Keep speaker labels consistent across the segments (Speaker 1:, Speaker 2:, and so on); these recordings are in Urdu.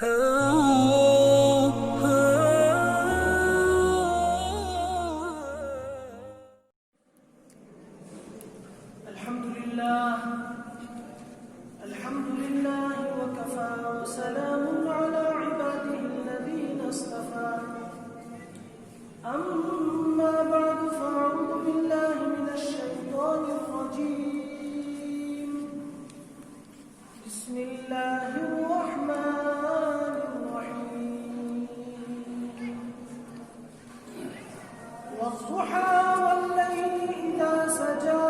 Speaker 1: الحمد لله وكفى وسلام على عباده الذين اصطفى أما بعد فأعوذ بالله من الشيطان الرجيم بسم الله الرحمن الرحيم والضحى والليل إذا سجى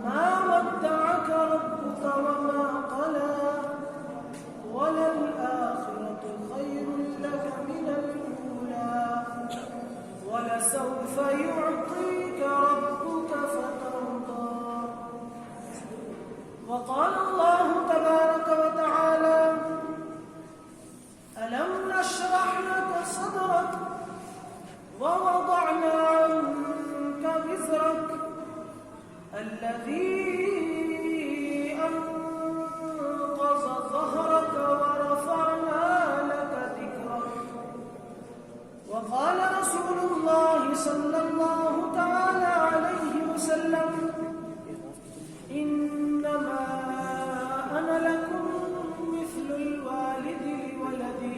Speaker 1: ما ودعك ربك وما قلى وللآخرة خير لك من الأولى ولسوف يعطيك ربك فترضى وقال الله تبارك وتعالى ألم نشرح لك صدرك ووضعنا عنك وزرك الذي أنقض ظهرك ورفعنا لك ذكرك وقال رسول الله صلى الله تعالى عليه وسلم إنما أنا لكم مثل الوالد لولده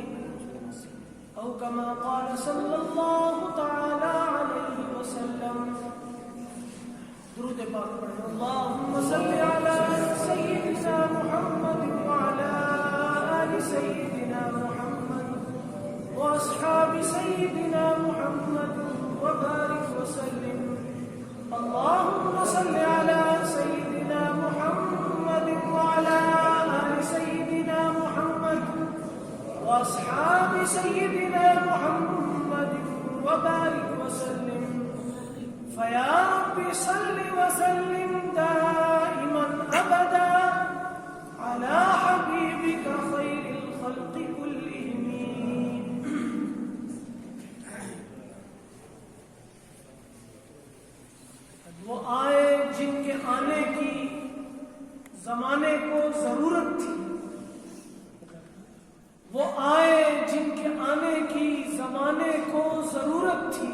Speaker 1: أو كما قال صلى الله تعالى عليه وسلم. درود پاک پڑھیں. اللهم صل على سيدنا محمد وعلى آل سيدنا محمد وأصحاب سيدنا محمد وبارك وسلم. اللهم صل على سيدنا محمد وعلى آل سيدنا محمد وأصحاب سيدنا محمد وبارك وسلم. فيا رب صل وسلم دائما أبدا على حبيبك خير الخلق كلهم. وہ آئے جن کے آنے کی زمانے کو ضرورت تھی، وہ آئے جن کے آنے کی زمانے کو ضرورت تھی،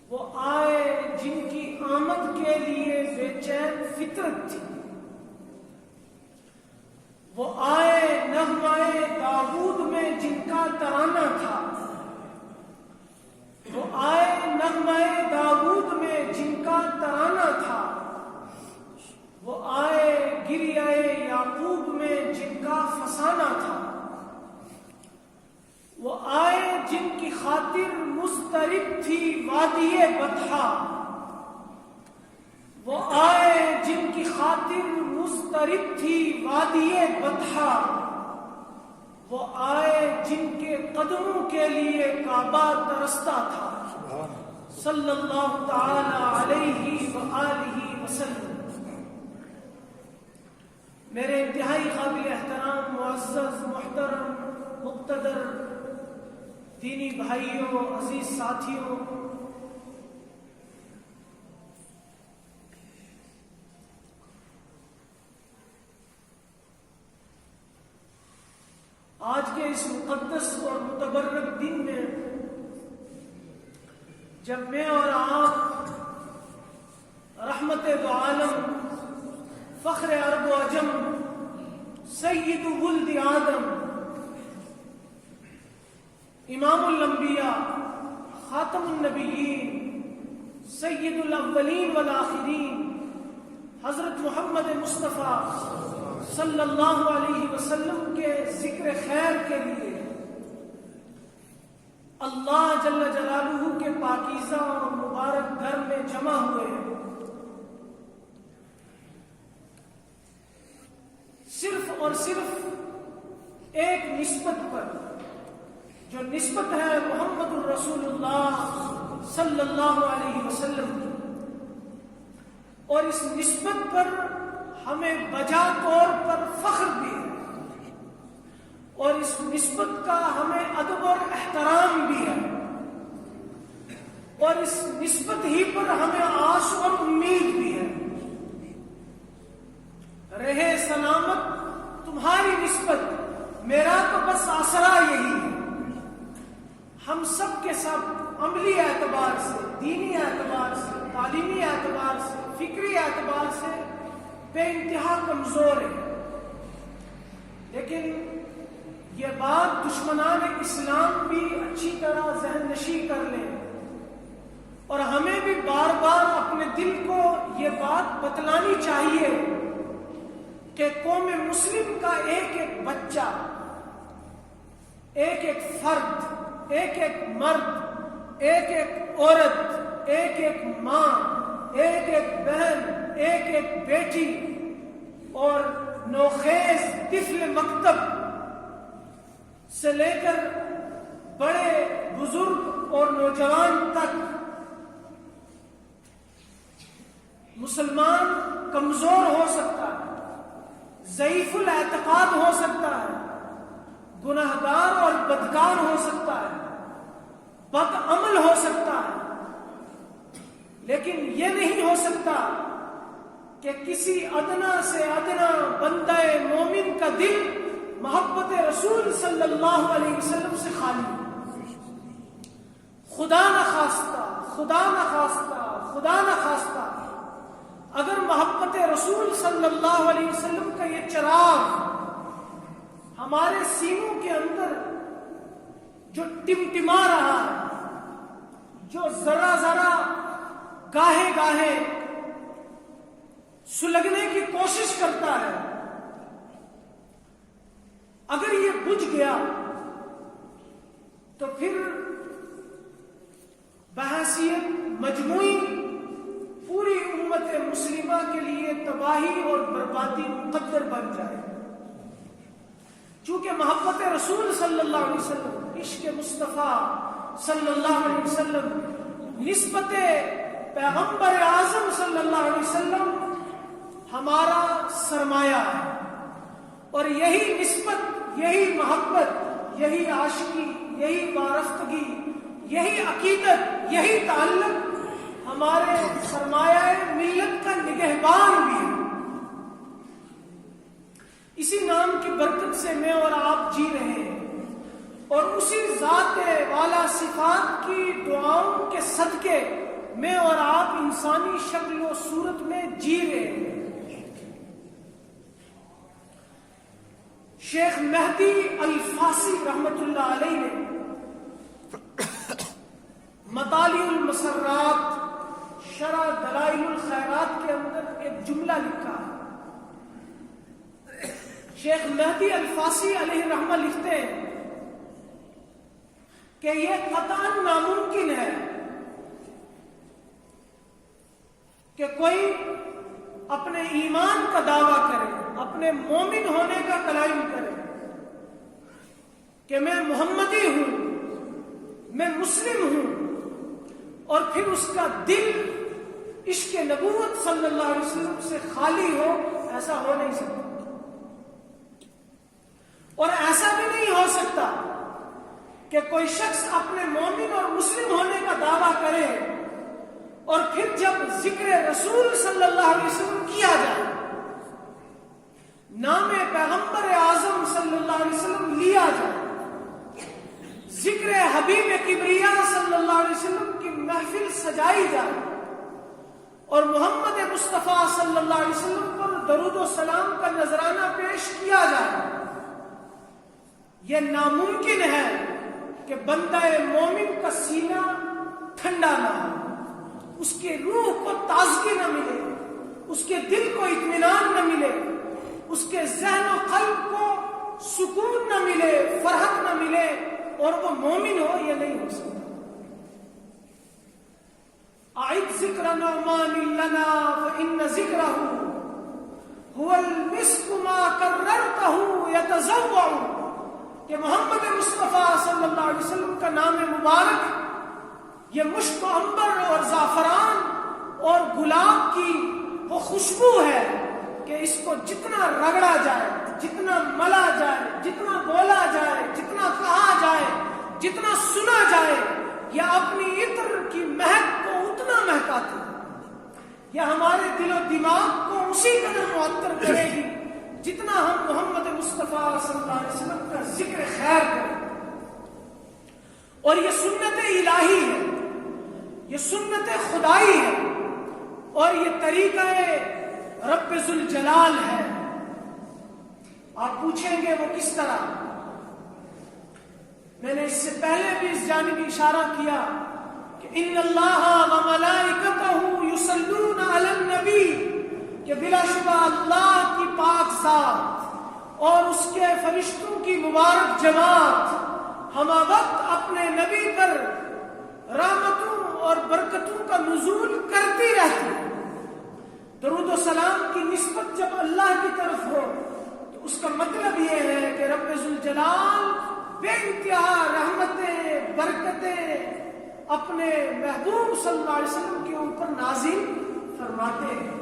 Speaker 1: وہ آئے جن کی آمد کے لیے بے چین فطرت تھی، وہ آئے نغمۂ داؤد میں جن کا ترانہ تھا، وہ آئے نغمۂ داؤد میں جن کا ترانہ تھا، وہ آئے گریہ یعقوب میں جن کا فسانہ تھا، وہ آئے جن کی خاطر مضطرب تھی وادی بطحا، وہ آئے جن کی خاطر مضطرب تھی وادی بطحا، وہ آئے جن کے قدموں کے لیے کعبہ ترستا تھا. صلی اللہ تعالی علیہ وآلہ وسلم. میرے انتہائی قابل احترام معزز محترم مقتدر دینی بھائیوں، عزیز ساتھیوں، آج کے اس مقدس اور متبرک دن میں جب میں اور آپ رحمت دو عالم، فخر عرب و عجم، سید ولد آدم، امام الانبیاء، خاتم النبیین، سید الاولین والآخرین، حضرت محمد مصطفیٰ صلی اللہ علیہ وسلم کے ذکر خیر کے لیے اللہ جل جلالہ کے پاکیزہ اور مبارک گھر میں جمع ہوئے ہیں. صرف اور صرف ایک نسبت پر، جو نسبت ہے محمد الرسول اللہ صلی اللہ علیہ وسلم کی، اور اس نسبت پر ہمیں بجا طور پر فخر بھی ہے، اور اس نسبت کا ہمیں ادب اور احترام بھی ہے، اور اس نسبت ہی پر ہمیں آس اور امید بھی ہے. رہے سلامت تمہاری نسبت بس آسرا یہی ہے. ہم سب کے سب عملی اعتبار سے، دینی اعتبار سے، تعلیمی اعتبار سے، فکری اعتبار سے بے انتہا کمزور ہیں. لیکن یہ بات دشمنان اسلام بھی اچھی طرح ذہن نشین کر لیں، اور ہمیں بھی بار بار اپنے دل کو یہ بات بتلانی چاہیے کہ قوم مسلم کا ایک ایک بچہ، ایک ایک فرد، ایک ایک مرد، ایک ایک عورت، ایک ایک ماں، ایک ایک بہن، ایک ایک بیٹی اور نوخیز طفل مکتب سے لے کر بڑے بزرگ اور نوجوان تک مسلمان کمزور ہو سکتا ہے، ضعیف الاعتقاد ہو سکتا ہے، گناہگار اور بدکار ہو سکتا ہے، بد عمل ہو سکتا ہے، لیکن یہ نہیں ہو سکتا کہ کسی ادنا سے ادنا بندہ مومن کا دل محبت رسول صلی اللہ علیہ وسلم سے خالی ہو. خدا نخواستہ، خدا نخواستہ، خدا نخواستہ اگر محبت رسول صلی اللہ علیہ وسلم کا یہ چراغ ہمارے سینوں کے اندر جو ٹمٹما رہا ہے، جو ذرا ذرا گاہے گاہے سلگنے کی کوشش کرتا ہے، اگر یہ بجھ گیا تو پھر بحیثیت مجموعی پوری امت مسلمہ کے لیے تباہی اور بربادی مقدر بن جائے. چونکہ محبت رسول صلی اللہ علیہ وسلم، عشق مصطفیٰ صلی اللہ علیہ وسلم، نسبت پیغمبر اعظم صلی اللہ علیہ وسلم ہمارا سرمایہ ہے، اور یہی نسبت، یہی محبت، یہی عاشقی، یہی وارفتگی، یہی عقیدت، یہی تعلق ہمارے سرمایہ ملت کا نگہبان بھی ہے. اسی نام کی برکت سے میں اور آپ جی رہے ہیں، اور اسی ذات والا صفات کی دعاؤں کے صدقے میں اور آپ انسانی شکل و صورت میں جی رہے ہیں. شیخ مہدی الفاسی رحمت اللہ علیہ نے مطالع المسرات شرح دلائل الخیرات کے اندر ایک جملہ لکھا ہے. شیخ مہدی الفاسی علیہ رحمہ لکھتے ہیں کہ یہ قطعاً ناممکن ہے کہ کوئی اپنے ایمان کا دعویٰ کرے، اپنے مومن ہونے کا کلام کرے کہ میں محمدی ہوں، میں مسلم ہوں، اور پھر اس کا دل عشق نبوت صلی اللہ علیہ وسلم سے خالی ہو. ایسا ہو نہیں سکتا. اور ایسا بھی نہیں ہو سکتا کہ کوئی شخص اپنے مومن اور مسلم ہونے کا دعویٰ کرے اور پھر جب ذکر رسول صلی اللہ علیہ وسلم کیا جائے، نام پیغمبر اعظم صلی اللہ علیہ وسلم لیا جائے، ذکر حبیب کبریا صلی اللہ علیہ وسلم کی محفل سجائی جائے، اور محمد مصطفیٰ صلی اللہ علیہ وسلم پر درود و سلام کا نذرانہ پیش کیا جائے، یہ ناممکن ہے کہ بندہ مومن کا سینہ ٹھنڈا نہ ہو، اس کے روح کو تازگی نہ ملے، اس کے دل کو اطمینان نہ ملے، اس کے ذہن و قلب کو سکون نہ ملے، فرحت نہ ملے، اور وہ مومن ہو. یہ نہیں ہو سکتا. اعد ذکر نعمان لنا فإن ذکرہ هو المسک ما کررتہ یتزوع، کہ محمد مصطفیٰ صلی اللہ علیہ وسلم کا نام مبارک یہ مشک و عنبر اور زعفران اور گلاب کی وہ خوشبو ہے کہ اس کو جتنا رگڑا جائے، جتنا ملا جائے، جتنا بولا جائے، جتنا کہا جائے، جتنا سنا جائے، یہ اپنی عطر کی مہک کو اتنا مہکاتی ہے. یہ ہمارے دل و دماغ کو اسی قدر معطر کرے گی جتنا ہم محمد مصطفیٰ صلی اللہ علیہ وسلم کا ذکر خیر یہ سنت خدائی ہے اور یہ طریقہ رب ذوالجلال ہے۔ آپ پوچھیں گے وہ کس طرح؟ میں نے اس سے پہلے بھی اس جانب اشارہ کیا کہ ان اللہ وملائکتہ یصلون علی النبی، کہ بلا شبہ اللہ کی پاک ذات اور اس کے فرشتوں کی مبارک جماعت ہم وقت اپنے نبی پر رحمتوں اور برکتوں کا نزول کرتی رہتی ہے۔ درود و سلام کی نسبت جب اللہ کی طرف ہو تو اس کا مطلب یہ ہے کہ رب ذوالجلال بے انتہا رحمتیں برکتیں اپنے محبوب صلی اللہ علیہ وسلم کے اوپر نازل فرماتے ہیں۔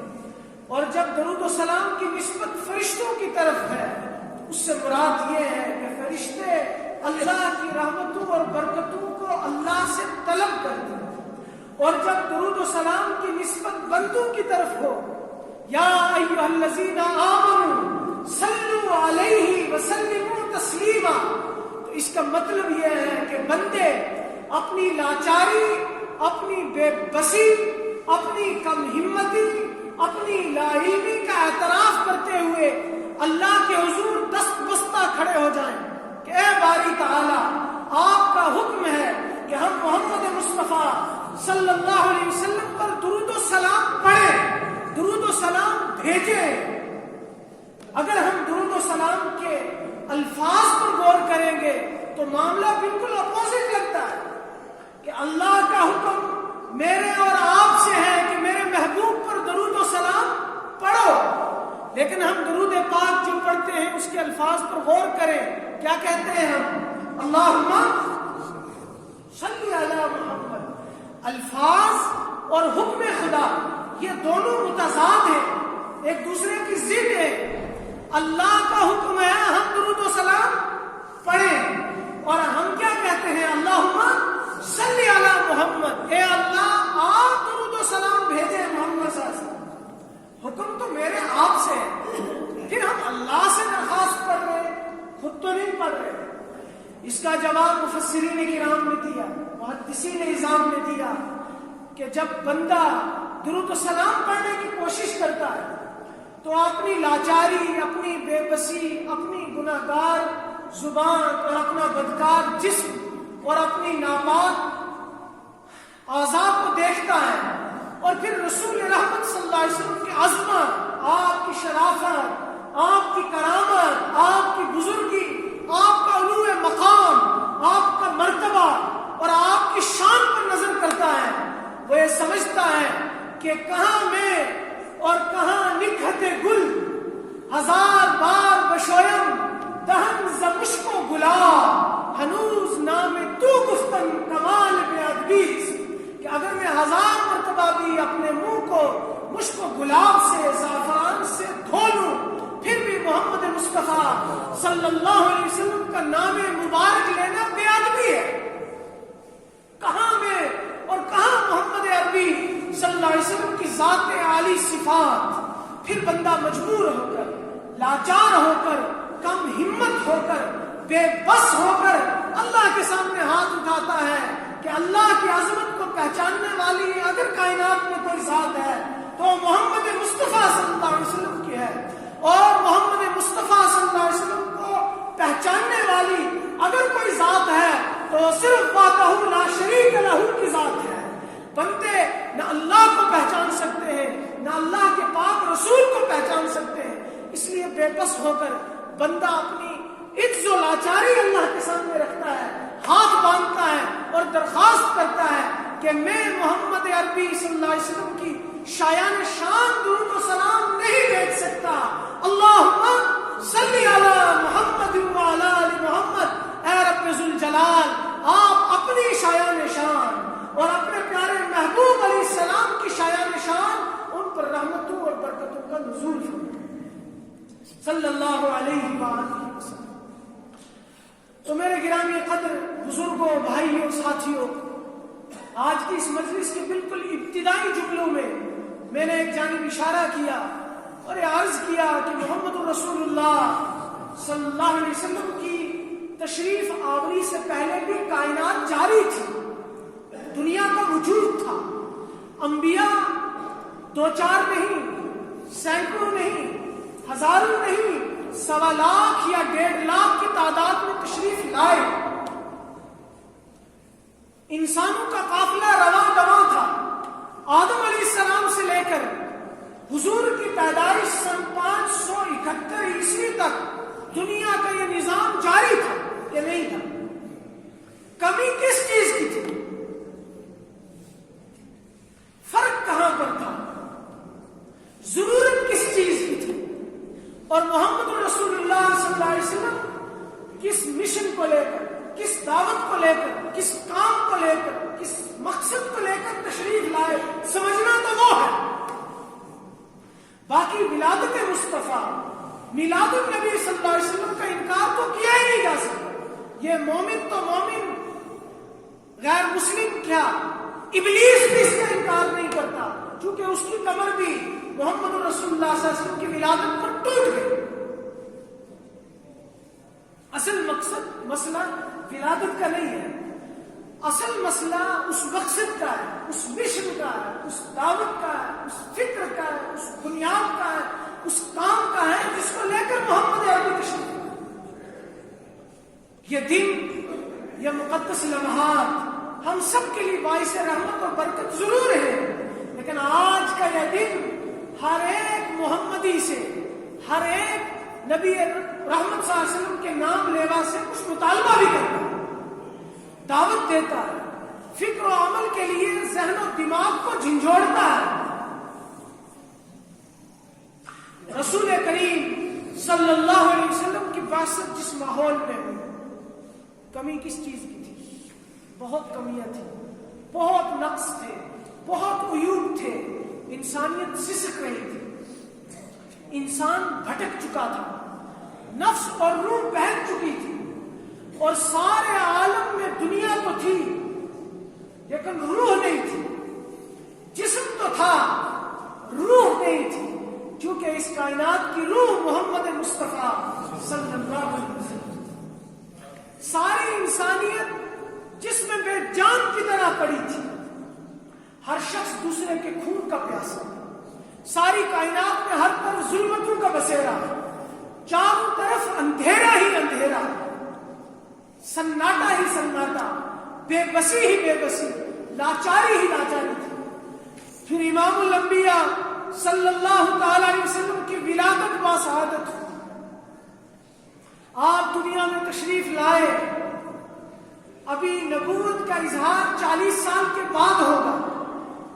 Speaker 1: اور جب درود و سلام کی نسبت فرشتوں کی طرف ہے تو اس سے مراد یہ ہے کہ فرشتے اللہ کی رحمتوں اور برکتوں کو اللہ سے طلب کرتے ہیں۔ اور جب درود و سلام کی نسبت بندوں کی طرف ہو، یا ایھا الذین آمنوا صلوا علیہ وسلموا تسلیما، تو اس کا مطلب یہ ہے کہ بندے اپنی لاچاری، اپنی بے بسی، اپنی کم ہمتی، اپنی لا علمی کا اعتراف کرتے ہوئے اللہ کے حضور دست بستہ کھڑے ہو جائیں کہ اے باری تعالی، آپ کا حکم ہے کہ ہم محمد مصطفیٰ صلی اللہ علیہ وسلم پر درود و سلام پڑھیں، درود و سلام بھیجیں۔ اگر ہم درود و سلام کے الفاظ پر غور کریں گے تو معاملہ بالکل اپوزٹ لگتا ہے کہ اللہ کا حکم میرے اور آپ سے ہے کہ میرے محبوب پر درود و سلام پڑھو، لیکن ہم درود پاک جو پڑھتے ہیں اس کے الفاظ پر غور کریں، کیا کہتے ہیں ہم؟ اللہم صلی علی محمد۔ الفاظ اور حکم خدا یہ دونوں متضاد ہیں، ایک دوسرے کی ضد ہے۔ اللہ کا حکم ہے ہم درود و سلام پڑھیں، اور ہم کیا کہتے ہیں؟ اللہم صلی علی محمد، اے اللہ آپ درود و سلام بھیجیں محمد صلی اللہ علیہ وسلم۔ حکم تو میرے آپ سے ہے، پھر ہم اللہ سے درخواست کر رہے ہیں، خود تو نہیں پڑھ رہے۔ اس کا جواب مفسرین کرام نے دیا، محدثین نظام نے دیا کہ جب بندہ درود و سلام پڑھنے کی کوشش کرتا ہے تو اپنی لاچاری، اپنی بے بسی، اپنی گناہگار زبان اور اپنا بدکار جسم اور اپنی ناپاک اعضاء کو دیکھتا ہے، اور پھر رسول رحمت صلی اللہ علیہ وسلم کی عظمت، آپ کی شرافت، آپ کی کرامت، آپ کی بزرگی، آپ کا علو مقام، آپ کا مرتبہ اور آپ کی شان پر نظر کرتا ہے۔ وہ یہ سمجھتا ہے کہ کہاں میں اور کہاں نکہت گل، ہزار بار بشویم دہن ز مشک و گلاب، ہنوز نام تو گفتن کمال بے ادبیز، کہ اگر میں ہزار مرتبہ بھی اپنے منہ کو مشک و گلاب سے، زعفران سے دھو لوں، پھر بھی محمد مصطفیٰ صلی اللہ علیہ وسلم کا نام مبارک لینا بے ادبی ہے۔ کہاں میں اور کہاں محمد عربی صلی اللہ علیہ وسلم کی ذات عالی صفات؟ پھر بندہ مجبور ہو کر، لاچار ہو کر، کم ہمت ہو کر، بے بس ہو کر اللہ کے سامنے ہاتھ اٹھاتا ہے کہ اللہ کی عظمت کو پہچاننے والی اگر کائنات میں کوئی ذات ہے تو محمد مصطفیٰ صلی اللہ علیہ وسلم کی ہے، اور محمد مصطفیٰ صلی اللہ علیہ وسلم کو پہچاننے والی اگر کوئی ذات ہے تو صرف وحدہ لا شریک لہ کی ذات ہے۔ بندے نہ اللہ کو پہچان سکتے ہیں، نہ اللہ کے پاک رسول کو پہچان سکتے ہیں، اس لیے بے بس ہو کر بندہ اپنی عجز و لاچاری اللہ کے سامنے رکھتا ہے، ہاتھ باندھتا ہے اور درخواست کرتا ہے کہ میں محمد عربی صلی اللہ علیہ وسلم کی شایان شان درود و سلام نہیں بھیج سکتا۔ اللہم صلی علی محمد وعلی آل محمد، اے رب ذوالجلال آپ اپنی شایان شان اور اپنے پیارے محبوب علیہ السلام کی شایان شان ان پر رحمتوں اور برکتوں کا نزول فرمائے صلی اللہ علیہ وآلہ وسلم۔ تو میرے گرامی قدر بزرگوں، بھائیوں، ساتھیوں، آج کی اس مجلس کے بالکل ابتدائی جملوں میں نے ایک جانب اشارہ کیا اور یہ عرض کیا کہ محمد رسول اللہ صلی اللہ علیہ وسلم کی تشریف آوری سے پہلے بھی کائنات جاری تھی، دنیا کا وجود تھا. انبیاء 2-4 نہیں، سینکڑوں نہیں، ہزاروں نہیں، 1.25 لاکھ یا 1.5 لاکھ کی تعداد میں تشریف لائے. انسانوں کا قافلہ رواں دواں تھا. آدم علیہ السلام سے لے کر حضور کی پیدائش سن 571 عیسوی تک دنیا کا یہ نظام جاری تھا یا نہیں تھا؟ کمی کس چیز کی تھی؟ فرق کہاں پر تھا؟ ضرورت کس چیز کی تھی؟ اور محمد رسول اللہ صلی اللہ علیہ وسلم کس مشن کو لے کر، کس دعوت کو لے کر، کس کام کو لے کر، کس مقصد کو لے کر تشریف لائے، سمجھنا تو وہ ہے. باقی ولادت مصطفیٰ، میلاد النبی صلی اللہ علیہ وسلم کا انکار تو کیا ہی نہیں جا سکتا. یہ مومن تو مومن، غیر مسلم کیا، ابلیس بھی اس کا انکار نہیں کرتا، چونکہ اس کی کمر بھی محمد رسول اللہ صلی اللہ علیہ وسلم کی ولادت پر ٹوٹ گئی. اصل مقصد مسئلہ ولادت کا نہیں ہے. اصل مسئلہ اس مقصد کا ہے، اس مشن کا ہے، اس دعوت کا ہے، اس فکر کا ہے، اس بنیاد کا ہے، اس کام کا ہے جس کو لے کر محمد عربی تشریف. یہ دن، یہ مقدس لمحات ہم سب کے لیے باعث رحمت اور برکت ضرور ہے، لیکن آج کا یہ دن ہر ایک محمدی سے، ہر ایک نبی رحمت صلی اللہ علیہ وسلم کے نام لیوا سے کچھ مطالبہ بھی کرتا ہے، دعوت دیتا ہے، فکر و عمل کے لیے ذہن و دماغ کو جھنجھوڑتا ہے. رسول کریم صلی اللہ علیہ وسلم کی بعثت جس ماحول میں ہوئی، کمی کس چیز کی تھی؟ بہت کمیاں تھیں، بہت نقص تھے، بہت عیوب تھے. انسانیت سسک رہی تھی، انسان بھٹک چکا تھا، نفس اور روح بہک چکی تھی، اور سارے عالم میں دنیا تو تھی لیکن روح نہیں تھی. جسم تو تھا، روح نہیں تھی، کیونکہ اس کائنات کی روح محمد مصطفیٰ صلی اللہ علیہ وسلم. ساری انسانیت جس میں بے جان کی طرح پڑی تھی، ہر شخص دوسرے کے خون کا پیاسا. ساری کائنات میں ہر طرف ظلمتوں کا بسیرا، چاروں طرف اندھیرا ہی اندھیرا، سناٹا ہی سناٹا، بے بسی ہی بے بسی، لاچاری ہی لاچاری تھی. پھر امام الانبیاء صلی اللہ تعالی علیہ وسلم کی ولادت با سعادت. آپ دنیا میں تشریف لائے، ابھی نبوت کا اظہار 40 سال کے بعد ہوگا،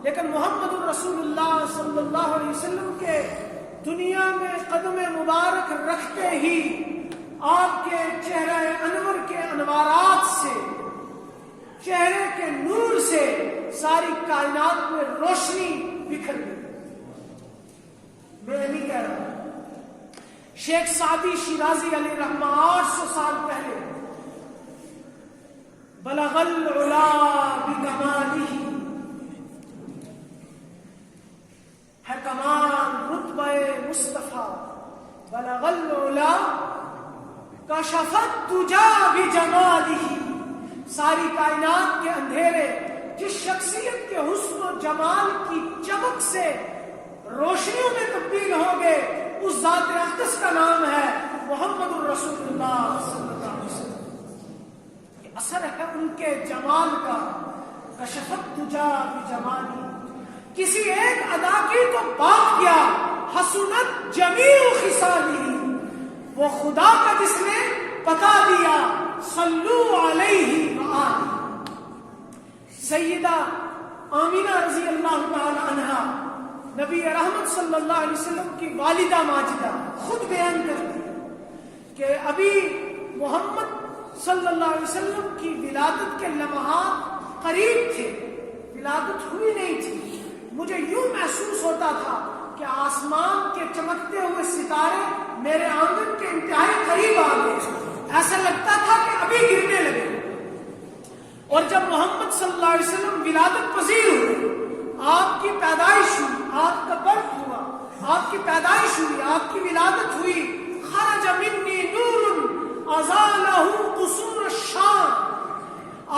Speaker 1: لیکن محمد رسول اللہ صلی اللہ علیہ وسلم کے دنیا میں قدم مبارک رکھتے ہی آپ کے چہرہ انور کے انوارات سے، چہرے کے نور سے ساری کائنات میں روشنی بکھر گئی. میں نہیں کہہ رہا ہوں. شیخ سعدی شیرازی علیہ رحمہ 800 سال پہلے بلغ العلا بکمالہ، ہے کمال رتبہ مصطفیٰ، بلغ العلا کشفت تجا بجمالہ. ساری کائنات کے اندھیرے جس شخصیت کے حسن و جمال کی چمک سے روشنیوں میں تبدیل ہو گئے، اس ذات اقدس کا نام ہے محمد الرسول اللہ صلی اللہ علیہ وسلم. یہ اثر ہے ان کے جمال کا. کشفت تجا بجمالہ، کسی ایک ادا کی تو بات کیا، حسنت جمیع خصالہ، وہ خدا کا جس نے بتا دیا، صلو علیہ وآلہ. سیدہ آمینہ رضی اللہ تعالی عنہا، نبی رحمت صلی اللہ علیہ وسلم کی والدہ ماجدہ، خود بیان کرتی ہے کہ ابھی محمد صلی اللہ علیہ وسلم کی ولادت کے لمحات قریب تھے، ولادت ہوئی نہیں تھی. مجھے یوں محسوس ہوتا تھا کہ آسمان کے چمکتے ہوئے ستارے میرے آنگن کے انتہائی قریب آ گئے. ایسا لگتا تھا کہ ابھی گرنے لگے. اور جب محمد صلی اللہ علیہ وسلم ولادت پذیر ہوئے، آپ کی پیدائش ہوئی، آپ کا برتھ ہوا، آپ کی پیدائش ہوئی، آپ کی ولادت ہوئی، خرج منی نور ازالہ قصور الشام،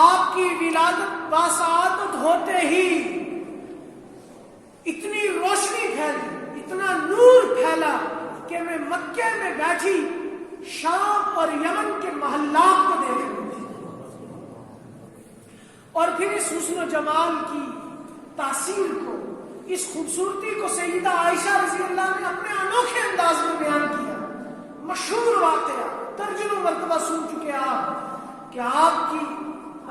Speaker 1: آپ آپ کی ولادت باسعادت ہوتے ہی اتنی روشنی پھیلی، اتنا نور پھیلا کہ میں مکے میں بیٹھی شام اور یمن کے محلات کو دیکھ رہی تھی، اور پھر اس حسن و جمال کی تاثیر کو، اس خوبصورتی کو سیدہ عائشہ رضی اللہ نے اپنے انوکھے انداز میں بیان کیا۔ مشہور واقعہ درجنوں مرتبہ سن چکے آپ کہ آپ کی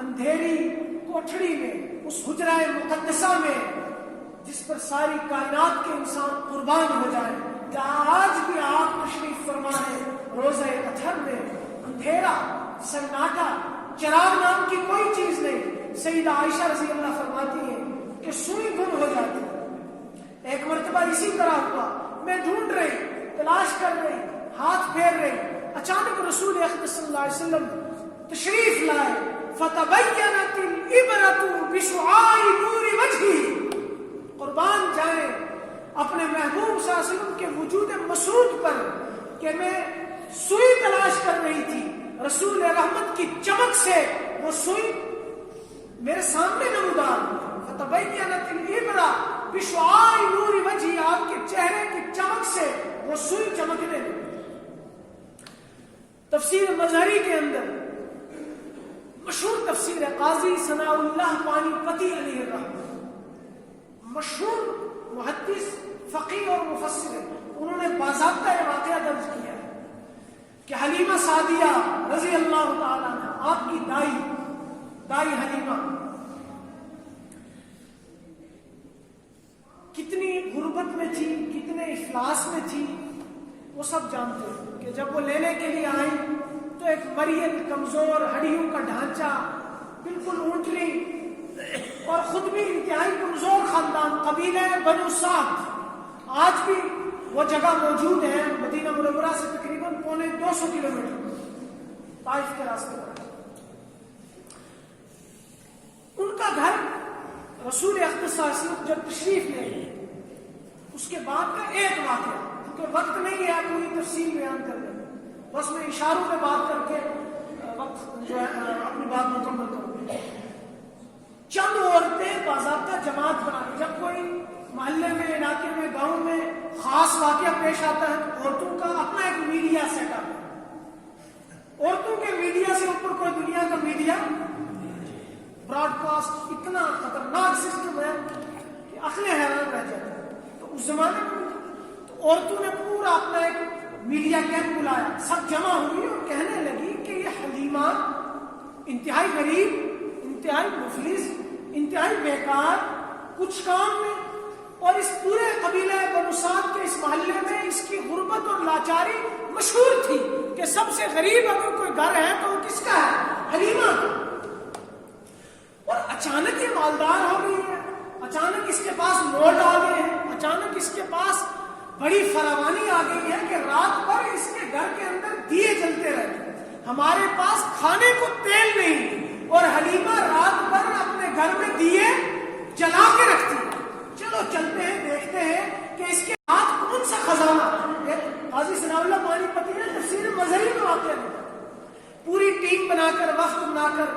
Speaker 1: اندھیری کوٹھڑی میں، اس حجرہ مقدسہ میں جس پر ساری کائنات کے انسان قربان ہو جائے، کہ آج بھی آپ تشریف فرما ہے روزہ اطہر میں، اندھیرا، سناٹا، چراغ نام کی کوئی چیز نہیں۔ سیدہ عائشہ رضی اللہ فرماتی ہیں کہ سوئی گم ہو جاتی ہے۔ ایک مرتبہ اسی طرح ہوا، میں ڈھونڈ رہی، تلاش کر رہی، ہاتھ پھیر رہی، اچانک رسول اقدس صلی اللہ علیہ وسلم تشریف لائے۔ فتبینت العبرۃ بشعاع نور وجهہ، قربان جائیں اپنے محبوب صلی اللہ علیہ وسلم کے وجود مسعود پر کہ میں سوئی تلاش کر رہی تھی، رسول رحمت کی چمک سے وہ سوئی میرے سامنے نمودار ہوئی۔ فتبینت العبرۃ بشعاع نور وجهہ، آپ کے چہرے کی چمک سے وہ سوئی چمکنے لگی۔ تفسیر مظہری کے اندر مشہور تفسیر ہے، قاضی ثناء اللہ پانی پتی علیہ الرحمہ، مشہور محدث، فقیہ اور مفسر ہے، انہوں نے باضابطہ یہ واقعہ درج کیا ہے کہ حلیمہ سعدیہ رضی اللہ تعالیٰ عنہ، آپ کی دائی حلیمہ کتنی غربت میں تھی، کتنے افلاس میں تھی، وہ سب جانتے ہیں کہ جب وہ لینے کے لیے آئیں تو ایک مریض، کمزور، ہڈیوں کا ڈھانچہ، بالکل اونٹلی، اور خود بھی انتہائی کمزور خاندان، قبیلہ بنو سعد۔ آج بھی وہ جگہ موجود ہے مدینہ منورہ سے تقریباً 250 کلومیٹر طائف کے راستے پر۔ ان کا گھر رسول اقدس صلی اللہ علیہ وسلم جب تشریف لے گئے، اس کے بعد کا ایک واقعہ، کیونکہ وقت نہیں ہے پوری تفصیل بیان کرنے میں، بس میں اشاروں میں بات کر کے وقت جو ہے اپنی بات مکمل کروں گی۔ چند عورتیں باضابطہ جماعت بنائی، جب کوئی محلے میں، علاقے میں، گاؤں میں خاص واقعہ پیش آتا ہے تو عورتوں کا اپنا ایک میڈیا سیٹ اپ ہے۔ عورتوں کے میڈیا سے اوپر کوئی دنیا کا میڈیا، براڈ کاسٹ اتنا خطرناک سسٹم ہے کہ عقلیں حیران رہ جاتی ہیں۔ تو اس زمانے میں تو عورتوں نے پورا اپنا ایک میڈیا کیمپ بلایا، سب جمع ہوئی اور کہنے لگی کہ یہ حلیمہ انتہائی غریب، انتہائی مفلس، انتہائی بیکار، کچھ کام میں، اور اس پورے قبیلہ بنو سعد کے اس محلے میں اس کی غربت اور لاچاری مشہور تھی کہ سب سے غریب اگر کوئی گھر ہے تو وہ کس کا ہے؟ حلیمہ۔ اور اچانک یہ مالدار ہو گئی ہے، اچانک اس کے پاس نوٹ آ گئے ہیں، اچانک اس کے پاس بڑی فراوانی آ گئی ہے کہ رات بھر اس کے گھر کے اندر دیے جلتے رہتے، ہمارے پاس کھانے کو تیل نہیں، اور حلیمہ رات بھر اپنے گھر میں دیے جلا کے رکھتی ہے۔ چلو چلتے ہیں، دیکھتے ہیں کہ اس کے ہاتھ کون سا خزانہ۔ قاضی ثناء اللہ پانی پتی نے تفسیر مظہری میں واقعہ دیا، پوری ٹیم بنا کر، وفد بنا کر،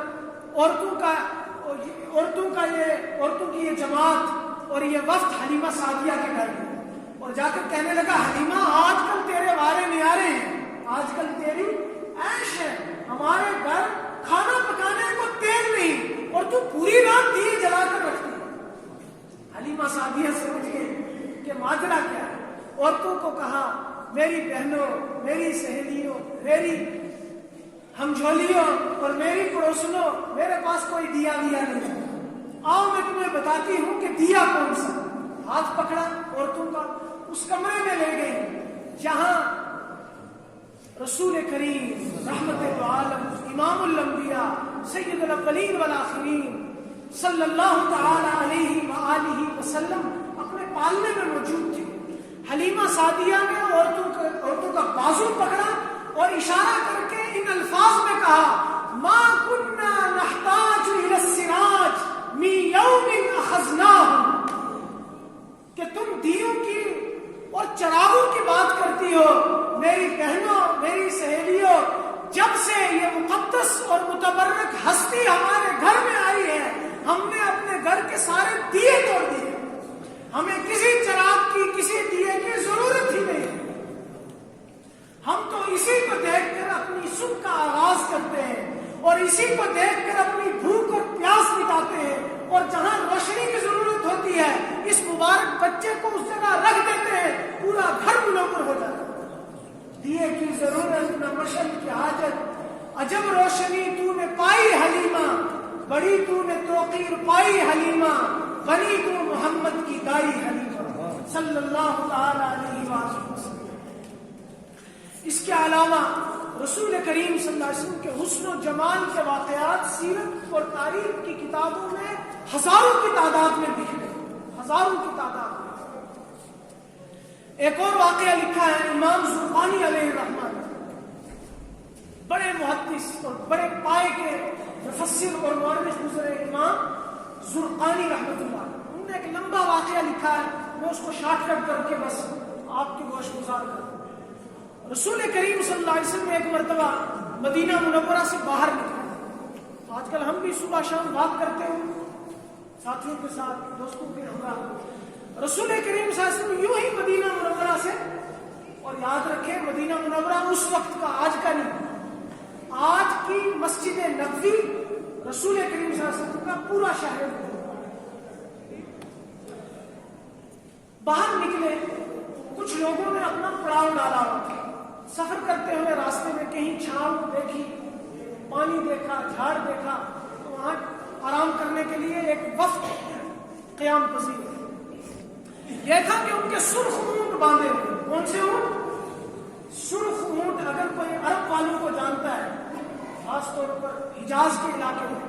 Speaker 1: عورتوں کی یہ جماعت اور یہ وفد حلیمہ سعدیہ کے گھر میں، اور جا کر کہنے لگا، حلیمہ آج کل تیرے وارے نیارے ہیں، آج کل تیری عیش ہے، ہمارے گھر کھانا پکانے کو تیل نہیں اور تو پوری رات دیے جلا کر رکھتی ہے۔ حلیمہ سعدیہ سمجھ گئے کہ ماجرا کیا ہے۔ عورتوں کو کہا، میری بہنوں، میری سہیلیوں، میری ہمجھولیوں اور میری پڑوسنوں، میرے پاس کوئی دیا نہیں ہے، آؤ میں تمہیں بتاتی ہوں کہ دیا کون سا۔ ہاتھ پکڑا عورتوں کا، اس کمرے میں لے گئی جہاں رسول کریم رحمت العالم، امام الانبیاء، سید الاولین والآخرین صلی اللہ تعالی علیہ وآلہ وسلم اپنے پالنے میں موجود تھے۔ حلیمہ سعدیہ نے عورتوں کا بازو پکڑا اور اشارہ کر کے ان الفاظ میں کہا، ما کننا نحتاج الی السراج من یوم اخذناہ، کہ تم دیوں کی اور چراغوں کی بات کرتی ہو، میری بہنوں، میری سہیلیوں، جب سے یہ مقدس اور متبرک ہستی ہمارے گھر میں ہمیں کسی چراغ کی، کسی دیے کی ضرورت ہی نہیں. ہم تو اسی کو دیکھ کر اپنی صبح کا آغاز کرتے ہیں اور اسی کو دیکھ کر اپنی بھوک اور پیاس مٹاتے ہیں. اور جہاں روشنی کی ضرورت ہوتی ہے اس مبارک بچے کو اس جگہ رکھ دیتے ہیں، پورا گھر منور ہو جاتا ہے. دیے کی ضرورت نہ مشعل کی حاجت، عجب روشنی تو نے پائی حلیمہ، بڑی تو نے توقیر پائی حلیمہ، بنی تو محمد کی دائی حلیمہ صلی اللہ تعالی علیہ وسلم. اس کے علاوہ رسول کریم صلی اللہ علیہ وسلم کے حسن و جمال کے واقعات سیرت اور تاریخ کی کتابوں میں ہزاروں کی تعداد میں لکھے، ہزاروں کی تعداد میں. ایک اور واقعہ لکھا ہے امام زرقانی علیہ الرحمۃ، بڑے محدث اور بڑے پائے کے مفسر اور مورخ گزرے امام زرقانی رحمۃ اللہ. انہوں نے ایک لمبا واقعہ لکھا ہے، میں اس کو شارٹ کٹ کر کے بس آپ کی گوش گزار کروں. رسول کریم صلی اللہ علیہ وسلم ایک مرتبہ مدینہ منورہ سے باہر نکلے. آج کل ہم بھی صبح شام بات کرتے ہیں ساتھیوں کے ساتھ، دوستوں کے ہمراہ. رسول کریم صلی اللہ علیہ وسلم یوں ہی مدینہ منورہ سے، اور یاد رکھیں مدینہ منورہ اس وقت کا، آج کا نہیں، آج کی مسجد نبوی رسول کریم صلی اللہ علیہ وسلم کا پورا شہر. باہر نکلے، کچھ لوگوں نے اپنا پڑاؤ ڈالا ہوا تھا. سفر کرتے ہوئے راستے میں کہیں چھاؤں دیکھی، پانی دیکھا، جھاڑ دیکھا، تو وہاں آرام کرنے کے لیے ایک وفد قیام پذیر. دیکھا کہ ان کے سرخ اونٹ باندھے ہوئے. کون سے اونٹ؟ سرخ اونٹ. اگر کوئی عرب والوں کو جانتا ہے، خاص طور پر حجاز کے علاقے میں،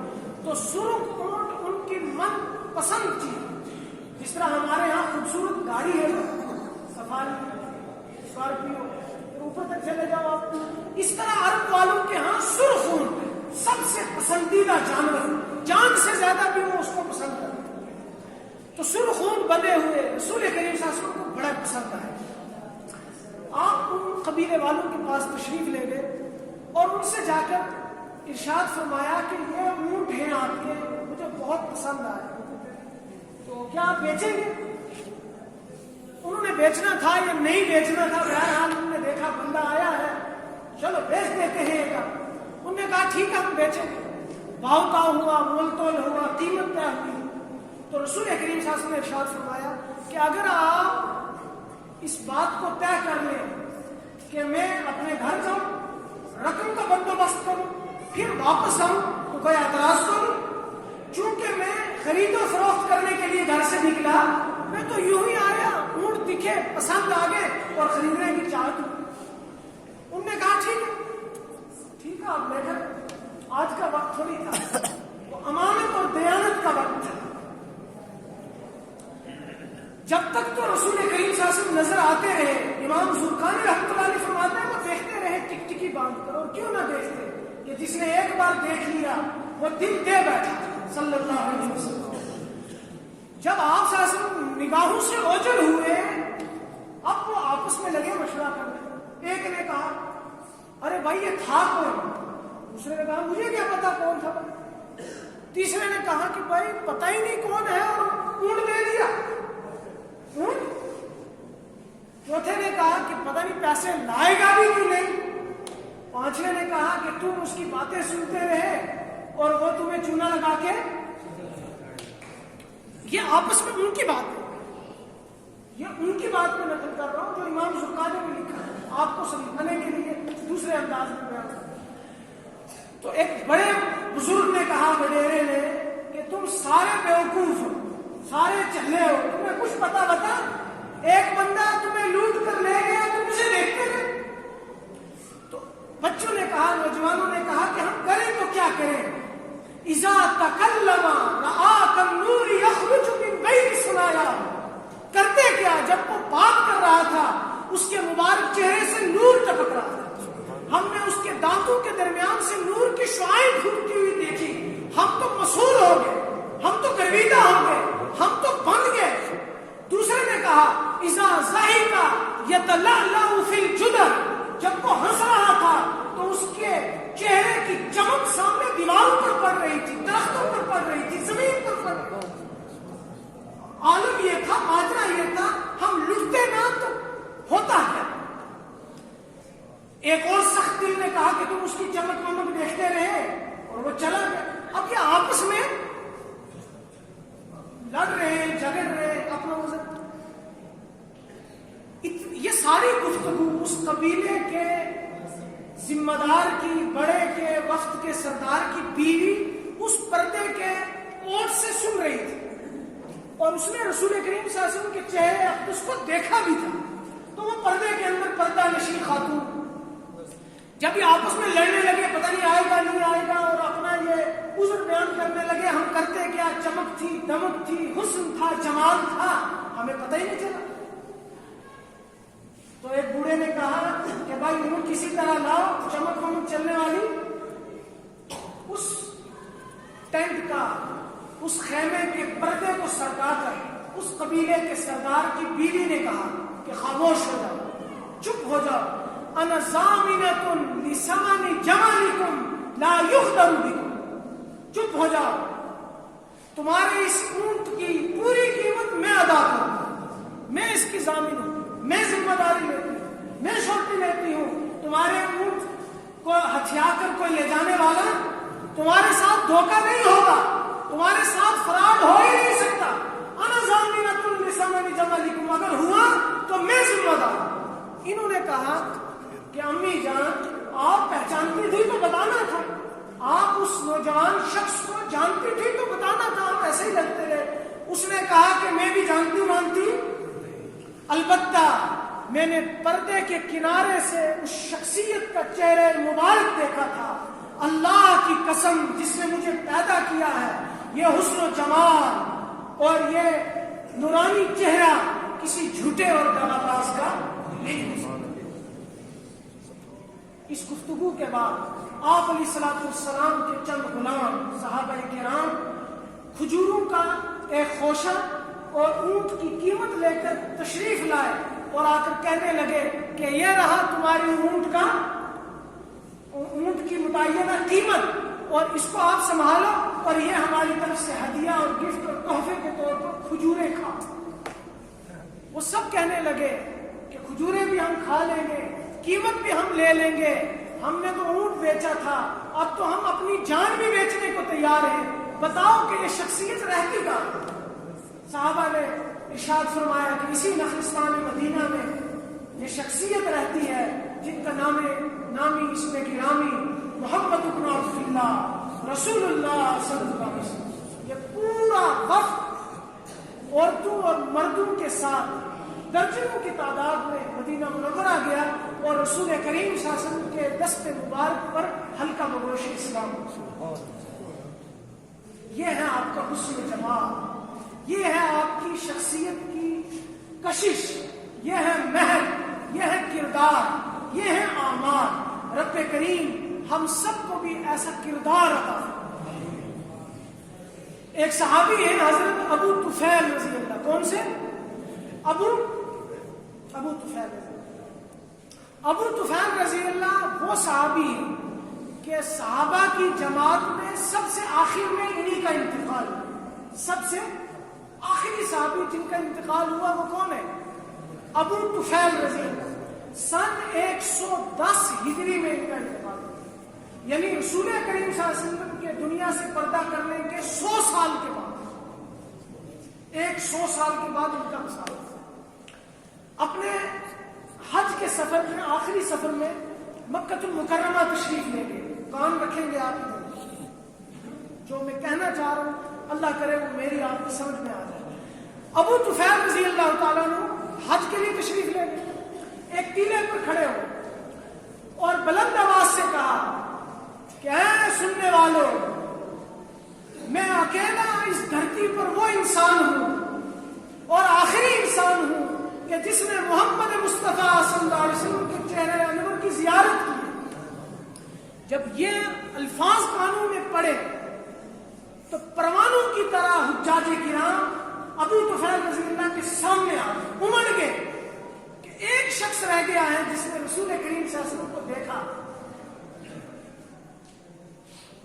Speaker 1: تو سرخ اونٹ ان کی من پسند چیز. جس طرح ہمارے یہاں خوبصورت گاڑی ہے، سفاری، اسکارپیو، اوپر تک چلے جاؤ آپ، اس طرح عرب والوں کے ہاں سرخ اونٹ سب سے پسندیدہ جانور، جان سے زیادہ بھی وہ اس کو پسند کرتے. تو سرخ اونٹ بندھے ہوئے رسول کریم صلی اللہ علیہ وسلم کو بڑا پسند آئے. آپ ان قبیلے والوں کے پاس تشریف لے گئے اور ان سے جا کر ارشاد فرمایا کہ یہ اونٹ ہیں آپ کے، مجھے بہت پسند آئے، تو کیا آپ بیچیں گے؟ انہوں نے بیچنا تھا یا نہیں بیچنا تھا، بہرحال انہوں نے دیکھا بندہ آیا ہے، چلو بیچ دیتے ہیں. انہوں نے کہا ٹھیک ہے ہم بیچیں گے. بھاؤ تاؤ ہوا، مول تول ہوا، قیمت طے ہوئی. تو رسول کریم صلی اللہ علیہ وسلم نے ارشاد فرمایا کہ اگر آپ اس بات کو طے کر لیں کہ میں اپنے گھر جاؤں، رقم کا بندوبست کروں، پھر واپس آؤں، تو کوئی اعتراض تو نہیں. چونکہ میں خرید و فروخت کرنے کے لیے گھر سے نکلا، میں تو یوں ہی آیا، اونٹ دکھے، پسند آ گئے اور خریدنے کی چاہت. انہوں نے کہا ٹھیک ہے آپ لے کر. آج کا وقت تھوڑی تھا، وہ امانت اور دیانت کا وقت تھا. جب تک تو رسول کریم صلی اللہ علیہ وسلم نظر آتے رہے، امام زرقانی رحمۃ اللہ علیہ فرماتے ہیں وہ دیکھتے رہے ٹکٹکی باندھ کر. اور کیوں نہ دیکھتے کہ جس نے ایک بار دیکھ لیا وہ دل دے بیٹھا صلی اللہ علیہ وسلم. جب آپ صلی اللہ علیہ وسلم نگاہوں سے اوجل ہوئے، اب وہ آپس میں لگے مشورہ کرنے. ایک نے کہا ارے بھائی یہ تھا کون؟ دوسرے نے کہا مجھے کیا پتا کون تھا. تیسرے نے کہا کہ بھائی پتہ ہی نہیں کون ہے اور اونٹ دے دیا. چوتھے نے کہا کہ پتہ نہیں پیسے لائے گا بھی کہ نہیں. پانچویں نے کہا کہ تم اس کی باتیں سنتے رہے اور وہ تمہیں چونا لگا کے. یہ آپس میں ان کی بات ہے، یہ ان کی بات میں نقل کر رہا ہوں جو امام زرقانی نے لکھا ہے، آپ کو سمجھانے کے لیے دوسرے انداز میں بیان کروں. تو ایک بڑے بزرگ نے کہا، وڈیرے نے، کہ تم سارے بیوقوف ہو، سارے چلے ہو، تمہیں کچھ پتا بتا. ایک بندہ تمہیں لوٹ کر لے گیا، تم اسے دیکھتے رہے. تو بچوں نے کہا، نوجوانوں نے کہا کہ ہم کریں تو کیا کریں. اذا تکلم رآک النور یخرج من بین ثنایاہ. کرتے کیا؟ جب وہ بات کر رہا تھا اس کے مبارک چہرے سے نور ٹپک رہا تھا. ہم نے اس کے دانتوں کے درمیان سے نور کی شعاعیں پھوٹتی ہوئی دیکھی. ہم تو مسحور ہو گئے، ہم تو گرویدہ ہو گئے، ہم تو بن گئے. دوسرے نے کہا اذا ضحک یتلألأ فی الجدر. جب وہ ہنس رہا تھا تو اس کے چہرے کی چمک سامنے دیواروں پر پڑ رہی تھی، درختوں پر پڑ رہی تھی، زمین پر پڑ رہی تھی. عالم یہ تھا، ماجرا قبیلے کے ذمہ دار کی، بڑے کے، وفد کے سردار کی بیوی اس پردے کے اوٹ سے سن رہی تھی، اور اس نے رسول کریم صلی اللہ علیہ وسلم کے چہرے اقدس کو دیکھا بھی تھا. تو وہ پردے کے اندر پردہ نشین خاتون جب یہ آپس میں لڑنے لگے، پتہ نہیں آئے گا نہیں آئے گا، اور اپنا یہ عذر بیان کرنے لگے، ہم کرتے کیا، چمک تھی، دمک تھی، حسن تھا، جمال تھا، ہمیں پتہ ہی نہیں چلا. تو ایک بوڑھے نے کہا کہ بھائی اونٹ کسی طرح لاؤ، چمک ومک چلنے والی. اس ٹینٹ کا، اس خیمے کے پردے کو سرکا کر اس قبیلے کے سردار کی بیوی نے کہا کہ خاموش ہو جاؤ، چپ ہو جاؤ. انا ضامنۃ لثمن جمالکم لا یغدر بکم. چپ ہو جاؤ، تمہارے اس اونٹ کی پوری قیمت میں ادا کروں گا، میں اس کی ضامن ہوں، میں ذمہ داری لیتی ہوں، میں شورٹی لیتی ہوں. تمہارے اونٹ کو ہتھیا کر کوئی لے جانے والا تمہارے ساتھ دھوکہ نہیں ہوگا، تمہارے ساتھ فراڈ ہو ہی نہیں سکتا. انا ضامنۃ لثمن جمالکم، اگر ہوا تو میں ذمہ دار. انہوں نے کہا کہ امی جان آپ پہچانتی تھی تو بتانا تھا، آپ اس نوجوان شخص کو جانتی تھی تو بتانا تھا، آپ ایسے ہی لگتے رہے. اس نے کہا کہ میں بھی جانتی مانتی، البتہ میں نے پردے کے کنارے سے اس شخصیت کا چہرہ مبارک دیکھا تھا. اللہ کی قسم جس نے مجھے پیدا کیا ہے، یہ حسن و جمال اور یہ نورانی چہرہ کسی جھوٹے اور دغاباز کا نہیں ہو سکتا. اس گفتگو کے بعد آپ علیہ الصلوۃ والسلام کے چند غلام صحابہ کرام کھجوروں کا ایک خوشہ اور اونٹ کی قیمت لے کر تشریف لائے اور آ کر کہنے لگے کہ یہ رہا تمہاری اونٹ کی متعینہ قیمت، اور اس کو آپ سنبھالو، اور یہ ہماری طرف سے ہدیہ اور گفٹ اور تحفے کے طور پر کھجوریں کھاؤ. وہ سب کہنے لگے کہ کھجوریں بھی ہم کھا لیں گے، قیمت بھی ہم لے لیں گے، ہم نے تو اونٹ بیچا تھا، اب تو ہم اپنی جان بھی بیچنے کو تیار ہیں، بتاؤ کہ یہ شخصیت رہتی کہاں. صحابہ نے ارشاد فرمایا کہ اسی نخلستان مدینہ میں یہ شخصیت رہتی ہے جن کا نامی اسم گرامی محمد بن عبد اللہ رسول اللہ صلی اللہ علیہ وسلم. یہ پورا وفد عورتوں اور مردوں کے ساتھ درجنوں کی تعداد میں مدینہ منورہ گیا اور رسول کریم صلی اللہ علیہ وسلم کے دست مبارک پر ہلکا بگوش اسلام. یہ ہے آپ کا حسن جمال، یہ ہے آپ کی شخصیت کی کشش، یہ ہے مہر، یہ ہے کردار، یہ ہے اعمال. رب کریم ہم سب کو بھی ایسا کردار عطا فرمائے. ایک صحابی ہے حضرت ابو طفیل رضی اللہ. کون سے؟ ابو طفیل رضی اللہ وہ صحابی ہیں کہ صحابہ کی جماعت میں سب سے آخر میں انہی کا انتقال ہوا. سب سے آخری صحابی جن کا انتقال ہوا وہ کون ہے؟ ابو طفیل رضی اللہ. سن 110 ہجری میں ان کا انتقال ہوا، یعنی رسول کریم صلی اللہ علیہ وسلم کے دنیا سے پردہ کرنے کے 100 سال کے بعد، 100 سال کے بعد ان کا وصال. اپنے حج کے سفر میں، آخری سفر میں مکہ المکرمہ تشریف لے گئے. کان رکھیں گے آپ ادھر، جو میں کہنا چاہ رہا ہوں اللہ کرے وہ میری آپ کی سمجھ میں آ جائے. ابو طفیل رضی اللہ تعالیٰ نے حج کے لیے تشریف لے گئے. ایک ٹیلے پر کھڑے ہو اور بلند آواز سے کہا کہ اے سننے والوں، میں اکیلا اس دھرتی پر وہ انسان ہوں اور آخری انسان ہوں کہ جس نے محمد مصطفیٰ صلی اللہ علیہ وسلم کے چہرے انور کی زیارت کی. جب یہ الفاظ کانوں میں پڑے تو پروانوں کی طرح حجاج کرام ابو طفیل رضی اللہ کے سامنے آ امڑ گئے کہ ایک شخص رہ گیا ہے جس نے رسول کریم صلی اللہ علیہ وسلم کو دیکھا.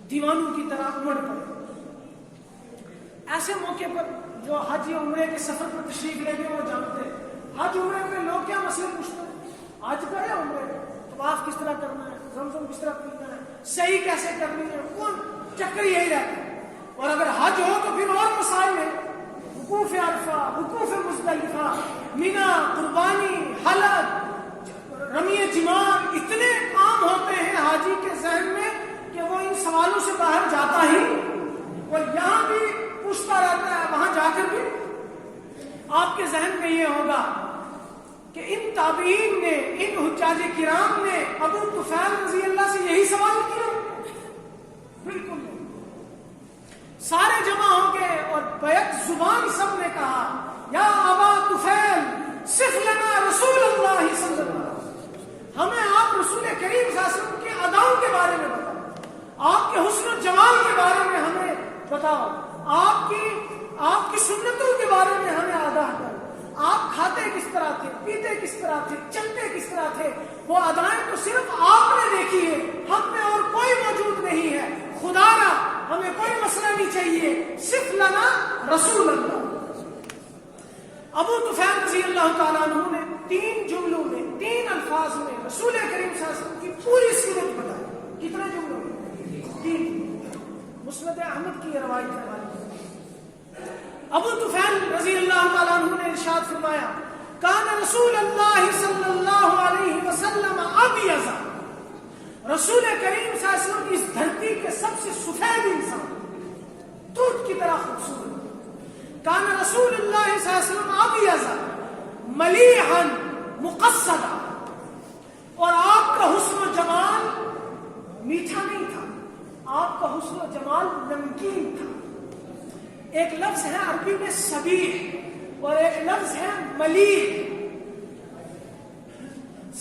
Speaker 1: دیوانوں کی طرح امڑ پڑے. ایسے موقع پر جو حج یا عمرے کے سفر پر تشریف لے گئے وہ جانتے ہیں حج عمرے میں لوگ کیا مسئلے پوچھتے ہیں، حج کا یا عمرے کا، طواف کس طرح کرنا ہے، زمزم کس طرح پینا ہے، صحیح کیسے کرنی ہے، کون چکر یہی رہتا ہے. اور اگر حج ہو تو پھر اور مسائل ہیں، وقوف عرفہ، وقوف مزدلفہ، مینا، قربانی، حلق، رمی جمار اتنے کام ہوتے ہیں حاجی کے ذہن میں کہ وہ ان سوالوں سے باہر جاتا ہی، اور یہاں بھی پوچھتا رہتا ہے، وہاں جا کر بھی آپ کے ذہن میں یہ ہوگا کہ ان تابعین نے، ان حجاج کرام نے ابو طفیل رضی اللہ سے یہی سوال کیا؟ بالکل نہیں۔ سارے جمع ہو گئے اور بیک زبان سب نے کہا، یا ابا طفیل صف لنا رسول اللہ صلی اللہ علیہ وسلم، ہمیں آپ رسول کریم صلی اللہ علیہ وسلم کی اداؤں کے بارے میں بتاؤ، آپ کے حسن و جمال کے بارے میں ہمیں بتاؤ، آپ کی سنتوں کے بارے میں ہمیں آگاہ کرو، آپ کھاتے کس طرح تھے، پیتے کس طرح تھے، چلتے کس طرح تھے، وہ ادائیں تو صرف آپ نے دیکھی ہے، ہم میں اور کوئی موجود نہیں ہے، خدا را ہمیں کوئی مسئلہ نہیں چاہیے، صف لنا رسول اللہ۔ ابو طفیل رضی اللہ تعالیٰ عنہ نے 3 جملوں میں، 3 الفاظ میں رسول کریم صلی اللہ علیہ وسلم کی پوری سیرت بتائی۔ کتنے جملوں میں؟ 3۔ مسند احمد کی یہ روایت ہے۔ ابو طفیل رضی اللہ تعالیٰ عنہ نے ارشاد فرمایا، کان رسول اللہ صلی اللہ علیہ وسلم ابیض، رسول کریم صلی اللہ علیہ وسلم اس دھرتی کے سب سے سفید انسان، دودھ کی طرح خوبصورت۔ کان رسول اللہ صلی اللہ علیہ وسلم ابیض ملیحا مقصدا، اور آپ کا حسن و جمال میٹھا نہیں تھا، آپ کا حسن و جمال نمکین تھا۔ ایک لفظ ہے عربی میں سبیح اور ایک لفظ ہے ملیح۔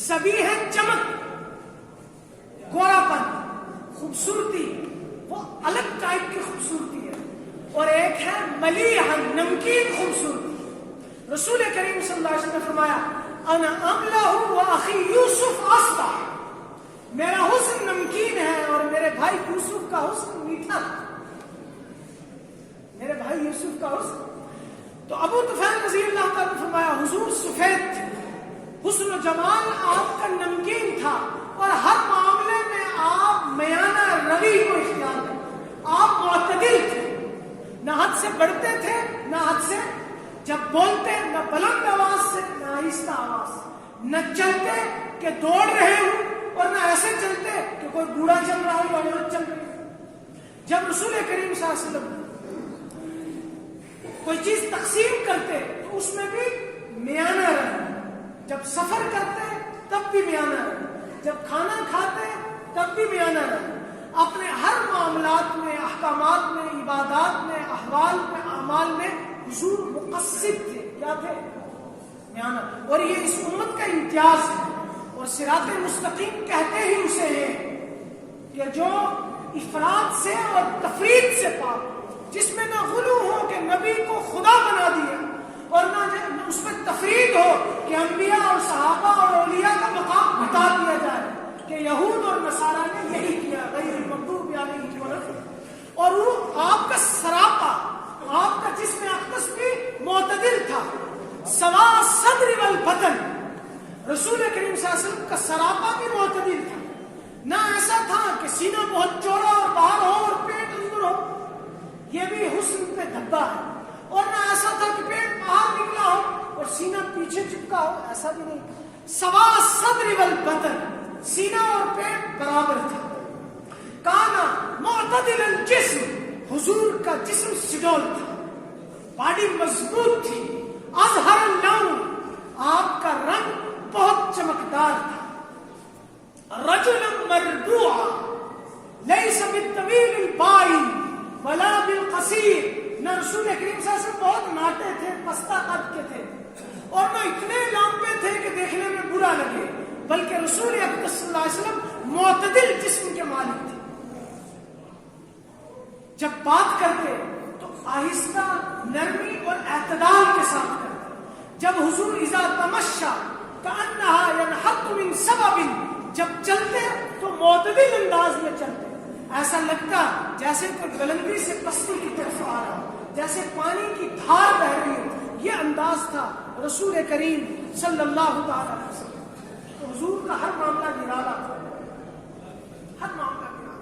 Speaker 1: سبیح ہے چمک، گورا پن، خوبصورتی، وہ الگ ٹائپ کی خوبصورتی ہے، اور ایک ہے ملیح نمکین خوبصورتی۔ رسول کریم صلی اللہ علیہ وسلم نے فرمایا، انا املہ و اخی یوسف اصبح، میرا حسن نمکین ہے اور میرے بھائی یوسف کا حسن میٹھا، میرے بھائی یوسف کا حسن۔ تو ابو طفیل رضی اللہ تعالیٰ نے فرمایا، حضور سفید تھے، حسن و جمال آپ کا نمکین تھا، اور ہر معاملے میں آپ میانہ روی کو اختیار کرتے، آپ معتدل تھے، نہ حد سے بڑھتے تھے نہ حد سے، جب بولتے نہ بلند آواز سے نہ آہستہ آواز سے، نہ چلتے کہ دوڑ رہے ہوں اور نہ ایسے چلتے کہ کوئی بوڑھا چل رہا ہو یا عورت چل رہی ہو۔ جب رسول کریم صلی اللہ علیہ وسلم کوئی چیز تقسیم کرتے تو اس میں بھی میانہ رہے، جب سفر کرتے تب بھی میانہ رہے، جب کھانا کھاتے تب بھی میانہ رہے، اپنے ہر معاملات میں، احکامات میں، عبادات میں، احوال میں، اعمال میں حضور مقصد تھے۔ کیا تھے؟ میانہ۔ اور یہ اس امت کا امتیاز ہے، اور صراط مستقیم کہتے ہی اسے ہیں کہ جو افراط سے اور تفرید سے پاک، جس میں نہ غلو ہو کہ نبی کو خدا بنا دیا، اور نہ اس میں تفرید ہو کہ انبیاء اور صحابہ اور اولیاء کا مقام گھٹا دیا جائے، کہ یہود اور نصارہ نے یہی کیا، غیر المغضوب علیہم ولا الضالین۔ اور وہ آپ کا سراپا، آپ کا جسم اقدس بھی معتدل تھا، سوا صدر والبطن، رسول کریم صلی اللہ علیہ وسلم کا سراپا بھی معتدل تھا، نہ ایسا تھا کہ سینہ بہت چوڑا اور باہر ہو اور پیٹ اندر ہو، یہ بھی حسن پہ دھبا ہے، اور نہ ایسا تھا کہ پیٹ باہر نکلا ہو اور سینہ پیچھے چپکا ہو، ایسا بھی نہیں، سوا صدر والبطن، سینہ اور پیٹ برابر تھا۔ کانا معتدل الجسم، حضور کا جسم سڈول تھا، باڈی مضبوط تھی، اظہر اللون، آپ کا رنگ بہت چمکدار تھا، رجل مربوعا لیس بالطویل البائن ولا بالقصیر، نہ رسول کریم صلی اللہ علیہ وسلم بہت ناٹے تھے، پستہ قد کے تھے، اور نہ اتنے لمبے تھے کہ دیکھنے میں برا لگے، بلکہ رسول اقدس صلی اللہ علیہ وسلم معتدل جسم کے مالک تھے۔ جب بات کرتے تو آہستہ، نرمی اور اعتدال کے ساتھ کرتے، جب حضور اذا تمشا کأنہا ینحط من سبب، جب چلتے تو معتدل انداز میں چلتے، ایسا لگتا جیسے کوئی بلندی سے پستی کی طرف آ رہا، جیسے پانی کی دھار بہ رہی ہو، یہ انداز تھا رسول کریم صلی اللہ تعالی علیہ وسلم۔ تو حضور کا ہر معاملہ نرالا تھا، ہر معاملہ نرالا،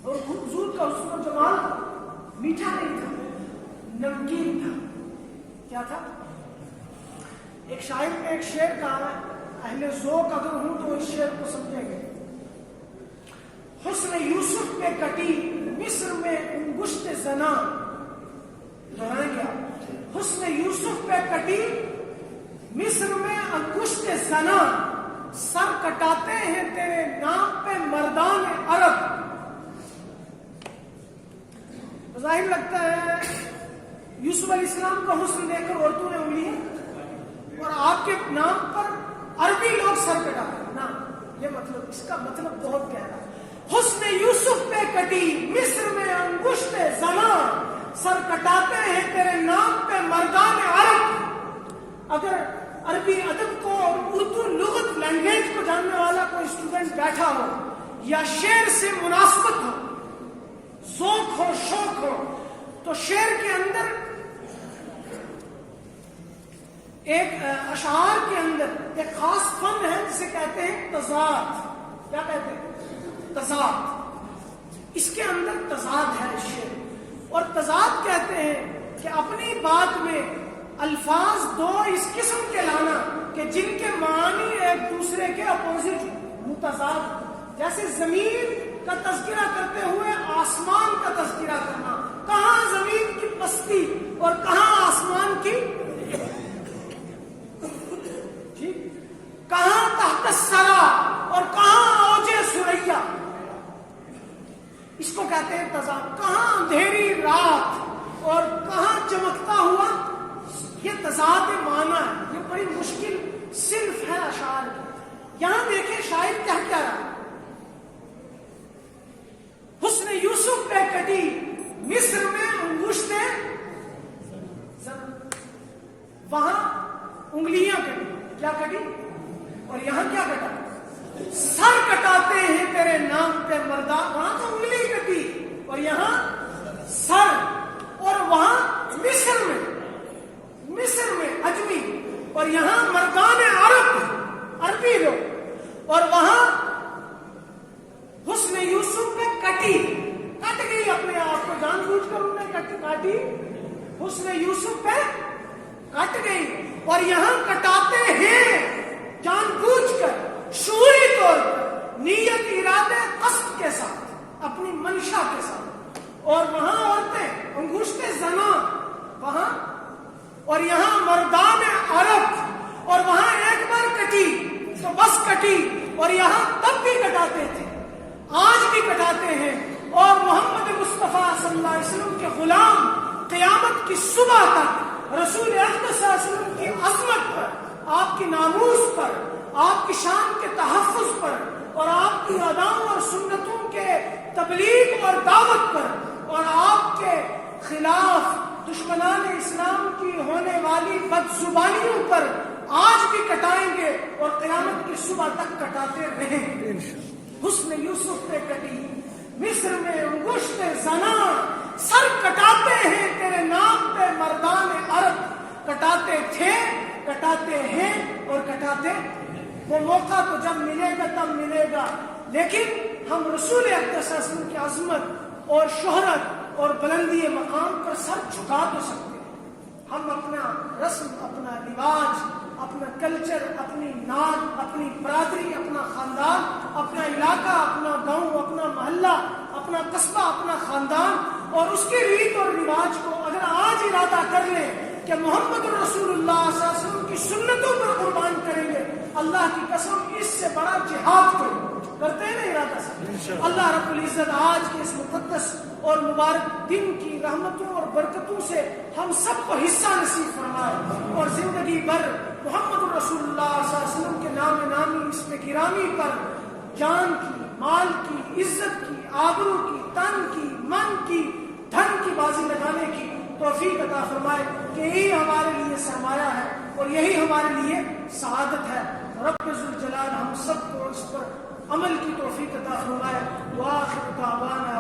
Speaker 1: اور حضور کا حسن و جمال میٹھا نہیں تھا، نمکین تھا۔ کیا تھا؟ ایک شاعر نے ایک شعر کہا ہے، اہل ذوق اگر ہوں تو اس شعر کو سمجھیں گے. حسن یوسف پہ کٹی مصر میں انگشت زنا. دہرائیں گے آپ. حسن یوسف پہ کٹی مصر میں انگشت زنا. سر کٹاتے ہیں تیرے نام پہ مردان عرب. ظاہر لگتا ہے یوسف علیہ السلام کا حسن دیکھ کر عورتوں نے انگلیاں, اور آپ کے نام پر عربی لوگ سر کٹاتے ہیں نا. یہ مطلب, اس کا مطلب بہت گہرا ہے. حسن یوسف پہ کٹی مصر میں انگشت زنا. سر کٹاتے ہیں تیرے نام پہ مردان عرب. اگر عربی ادب کو اور اردو لغت لینگویج کو جاننے والا کوئی اسٹوڈنٹ بیٹھا ہو, یا شعر سے مناسبت ہو, ذوق ہو, شوق ہو, تو شعر کے اندر ایک اشعار کے اندر ایک خاص فن ہے جسے کہتے ہیں تضاد. کیا کہتے ہیں؟ تضاد. اس کے اندر تضاد ہے شعر. اور تضاد کہتے ہیں کہ اپنی بات میں الفاظ دو اس قسم کے لانا کہ جن کے معنی ایک دوسرے کے اپوزٹ, متضاد. جیسے زمین کا تذکرہ کرتے ہوئے آسمان کا تذکرہ کرنا. کہاں زمین کی پستی اور کہاں آسمان کی, کہاں تحت الثری اور کہاں اوج ثریا. اس کو کہتے ہیں تضاد. کہاں اندھیری رات اور کہاں چمکتا ہوا. یہ تضاد معنی ہے. یہ بڑی مشکل صنف ہے اشعار کی. یہاں دیکھیں شاعر کیا کہہ رہا ہے. حسن یوسف پہ کٹی مصر میں انگشت زنا. وہاں انگلیاں کٹی. کیا کٹی؟ اور یہاں کیا کٹا؟ سر کٹاتے ہیں تیرے نام پہ مردان. وہاں تو انگلی کٹی اور یہاں سر. اور وہاں مصر میں عجمی, اور یہاں مردان عرب, عربی لوگ. اور وہاں حسن یوسف پہ کٹی, کٹ گئی اپنے آپ کو, جان بوجھ کر انہوں نے کاٹی. حسن یوسف پہ کٹ گئی. اور یہاں کٹاتے ہیں جان بوجھ کر, شعوری طور پر, نیت, ارادے, قصد کے ساتھ, اپنی منشا کے ساتھ. اور وہاں عورتیں انگشت زنا وہاں, اور یہاں مردان عرب. اور وہاں ایک بار کٹی تو بس کٹی, اور یہاں تب بھی کٹاتے تھے, آج بھی کٹاتے ہیں. اور محمد مصطفیٰ صلی اللہ علیہ وسلم کے غلام قیامت کی صبح تک رسول اکرم صلی اللہ علیہ وسلم کی عظمت پر, آپ کی ناموس پر, آپ کی شان کے تحفظ پر, اور آپ کی اداؤں اور سنتوں کے تبلیغ اور دعوت پر, اور آپ کے خلاف دشمنان اسلام کی ہونے والی بدزبانیوں پر آج بھی کٹائیں گے اور قیامت کی صبح تک کٹاتے رہیں. حسن یوسف پہ کٹی مصر میں انگشت زنا. سر کٹاتے ہیں تیرے نام پہ مردان عرب. کٹاتے تھے, کٹاتے ہیں اور کٹاتے. وہ موقع تو جب ملے گا تب ملے گا, لیکن ہم رسول اکرم صلی اللہ علیہ وسلم کی عظمت اور شہرت اور بلندی مقام پر سر جھکا تو سکتے ہیں. ہم اپنا رسم, اپنا رواج, اپنا کلچر, اپنی ناد, اپنی برادری, اپنا خاندان, اپنا علاقہ, اپنا گاؤں, اپنا محلہ, اپنا قصبہ, اپنا خاندان اور اس کے ریت اور رواج کو اگر آج ارادہ کر لیں کہ محمد رسول اللہ صلی اللہ علیہ وسلم کی سنتوں پر قربان کریں گے, اللہ کی قسم اس سے بڑا جہاد کرتے ہیں نا ارادہ سے. اللہ رب العزت آج کے اس مقدس اور مبارک دن کی رحمتوں اور برکتوں سے ہم سب کو حصہ نصیب فرمائے, اور زندگی بھر محمد رسول اللہ صلی اللہ علیہ وسلم کے نام نامی اس میں گرامی پر جان کی, مال کی, عزت کی, آبرو کی, تن کی, من کی, دھن کی بازی لگانے کی توفیق عطا فرمائے کہ یہی ہمارے لیے سرمایہ ہے اور یہی ہمارے لیے سعادت ہے. رب ذوالجلال ہم سب کو اس پر عمل کی توفیق عطا فرمائے. وآخر دعوانا